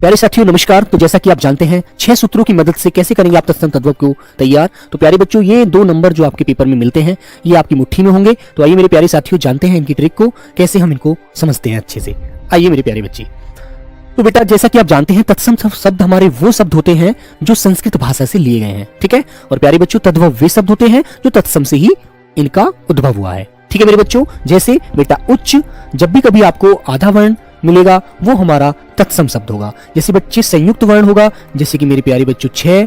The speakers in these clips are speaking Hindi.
प्यारे साथियों नमस्कार। तो जैसा कि आप जानते हैं 6 सूत्रों की मदद से कैसे करेंगे आप तत्सम तद्भव को तैयार। तो प्यारे बच्चों ये 2 नंबर जो आपके पेपर में मिलते हैं ये आपकी मुट्ठी में होंगे। तो आइए मेरे प्यारे साथियों जानते हैं इनकी ट्रिक को, कैसे हम इनको समझते हैं अच्छे से। आइए मेरे प्यारे बच्चे। तो बेटा जैसा कि आप जानते हैं तत्सम शब्द हमारे वो शब्द होते हैं जो संस्कृत भाषा से लिए गए हैं, ठीक है। और प्यारे बच्चों तद्भव वे शब्द होते हैं जो तत्सम से ही इनका उद्भव हुआ है, ठीक है मेरे बच्चों। जैसे बेटा उच्च, जब भी कभी आपको आधा वर्ण मिलेगा वो हमारा तत्सम शब्द होगा। जैसे बच्चे संयुक्त वर्ण होगा, जैसे कि मेरे प्यारे बच्चों छह,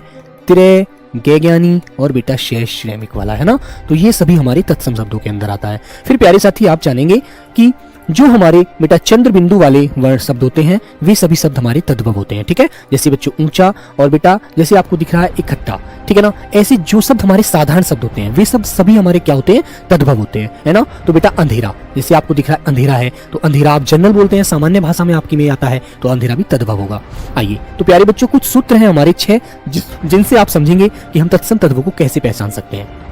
तिरय, गे ज्ञानी और बेटा शेष श्रमिक वाला है ना। तो ये सभी हमारे तत्सम शब्दों के अंदर आता है। फिर प्यारे साथी आप जानेंगे कि जो हमारे बेटा चंद्र बिंदु वाले वर्ण शब्द होते हैं वे सभी शब्द हमारे तद्भव होते हैं, ठीक है। जैसे बच्चों ऊंचा और बेटा जैसे आपको दिख रहा है इकट्ठा, ठीक है ना। ऐसे जो शब्द हमारे साधारण शब्द होते हैं वे सब सभी हमारे क्या होते हैं, तद्भव होते हैं, है ना। तो बेटा अंधेरा, जैसे आपको दिख रहा है अंधेरा है तो अंधेरा आप जनरल बोलते हैं, सामान्य भाषा में आपकी में आता है तो अंधेरा भी तद्भव होगा। आइए तो प्यारे बच्चों कुछ सूत्र हैं हमारे 6 जिनसे आप समझेंगे कि हम तत्सम तद्भव को कैसे पहचान सकते हैं।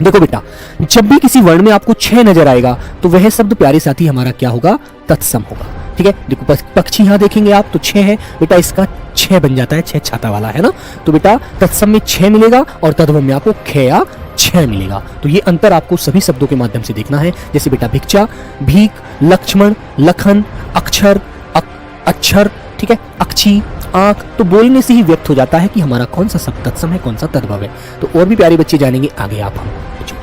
देखो बेटा जब भी किसी वर्ण में आपको 6 नजर आएगा तो वह शब्द प्यारे साथी हमारा क्या होगा, तत्सम होगा, ठीक है। देखो पक्षी यहां देखेंगे आप तो 6 है बेटा, इसका 6 बन जाता है, 6 छाता वाला है ना। तो बेटा तत्सम में 6 मिलेगा और तद्भव में आपको ख या 6 मिलेगा। तो ये अंतर आपको सभी शब्दों के माध्यम से देखना है। जैसे बेटा भिक्षा, भीख, लक्ष्मण, लखन, अक्षर, अक्षर, ठीक है, अक्षी, आंख। तो बोलने से ही व्यक्त हो जाता है कि हमारा कौन सा शब्द तत्सम है कौन सा तद्भव है। तो और भी प्यारे बच्चे जानेंगे आगे आप हम।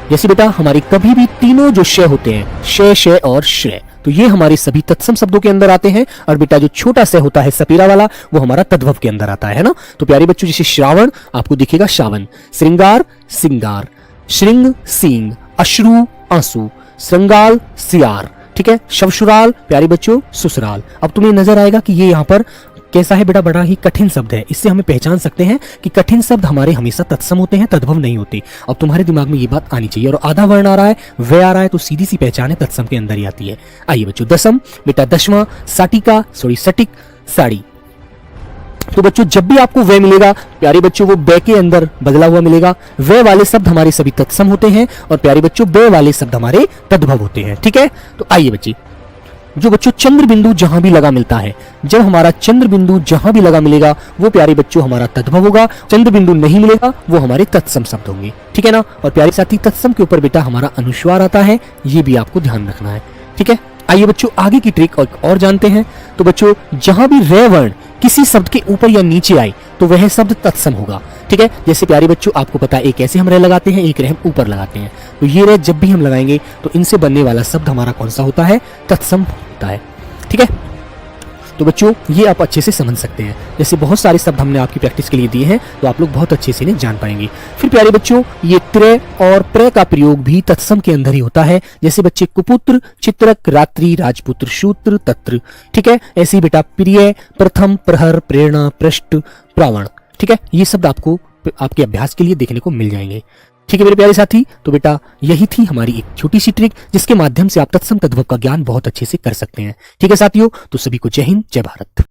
जैसे बेटा हमारी कभी भी तीनों जो श होते हैं श, श और श्रेय, तो ये हमारे सभी तत्सम शब्दों के अंदर आते हैं। और बेटा जो छोटा स होता है सपेरा वाला वो हमारा तद्भव के अंदर आता है ना। तो प्यारे बच्चों जैसे श्रावण आपको दिखेगा श्रावण, श्रृंगार सिंगार, श्रृंग सींग, अश्रु आंसू, श्रृंगाल सियार, ठीक है। शवशुराल प्यारे बच्चों ससुराल। अब तुम्हें नजर आएगा कि ये यहाँ पर कैसा है बेटा, बड़ा ही कठिन शब्द है। इससे हमें पहचान सकते हैं कि कठिन शब्द हमारे हमेशा तत्सम होते हैं, तद्भव नहीं होते। अब तुम्हारे दिमाग में ये बात आनी चाहिए। और आधा वर्ण आ रहा है वे आ रहा है तो सीधी सी पहचान है तत्सम के अंदर ही आती है। आइए बच्चों दसम बेटा दशवां, साटिका सॉरी सटिक, साड़ी। तो बच्चों जब भी आपको वे मिलेगा प्यारे बच्चों वो बे के अंदर बदला हुआ मिलेगा। वे वाले शब्द हमारे सभी तत्सम होते हैं और प्यारे बच्चों बे वाले शब्द हमारे तद्भव होते हैं, ठीक है। तो आइए बच्चे जो बच्चों चंद्र बिंदु जहां भी लगा मिलता है, जब हमारा चंद्र बिंदु जहां भी लगा मिलेगा वो प्यारे बच्चों हमारा तद्भव होगा। चंद्र बिंदु नहीं मिलेगा वो हमारे तत्सम शब्द होंगे, ठीक है ना। और प्यारे साथी तत्सम के ऊपर बेटा हमारा अनुस्वार आता है, ये भी आपको ध्यान रखना है, ठीक है। आइए बच्चों आगे की ट्रिक और जानते हैं। तो बच्चों जहां भी रे वर्ण किसी शब्द के ऊपर या नीचे आए तो वह शब्द तत्सम होगा, ठीक है। जैसे प्यारे बच्चों आपको पता है एक ऐसे हम रे लगाते हैं, एक रे हम ऊपर लगाते हैं। तो ये रे जब भी हम लगाएंगे तो इनसे बनने वाला शब्द हमारा कौन सा होता है, तत्सम होता है, ठीक है। तो बच्चों ये आप अच्छे से समझ सकते हैं। जैसे बहुत सारे शब्द हमने आपकी प्रैक्टिस के लिए दिए हैं तो आप लोग बहुत अच्छे से इन्हें जान पाएंगे। फिर प्यारे बच्चों ये त्रय और प्र का प्रयोग भी तत्सम के अंदर ही होता है। जैसे बच्चे कुपुत्र, चित्रक, रात्रि, राजपुत्र, शूत्र, तत्र, ठीक है। ऐसे ही बेटा प्रिय, प्रथम, प्रहर, प्रेरणा, पृष्ठ, प्रावण, ठीक है। ये शब्द आपको आपके अभ्यास के लिए देखने को मिल जाएंगे, ठीक है मेरे प्यारे साथी। तो बेटा यही थी हमारी एक छोटी सी ट्रिक जिसके माध्यम से आप तत्सम तद्भव का ज्ञान बहुत अच्छे से कर सकते हैं, ठीक है साथियों। तो सभी को जय हिंद जय भारत।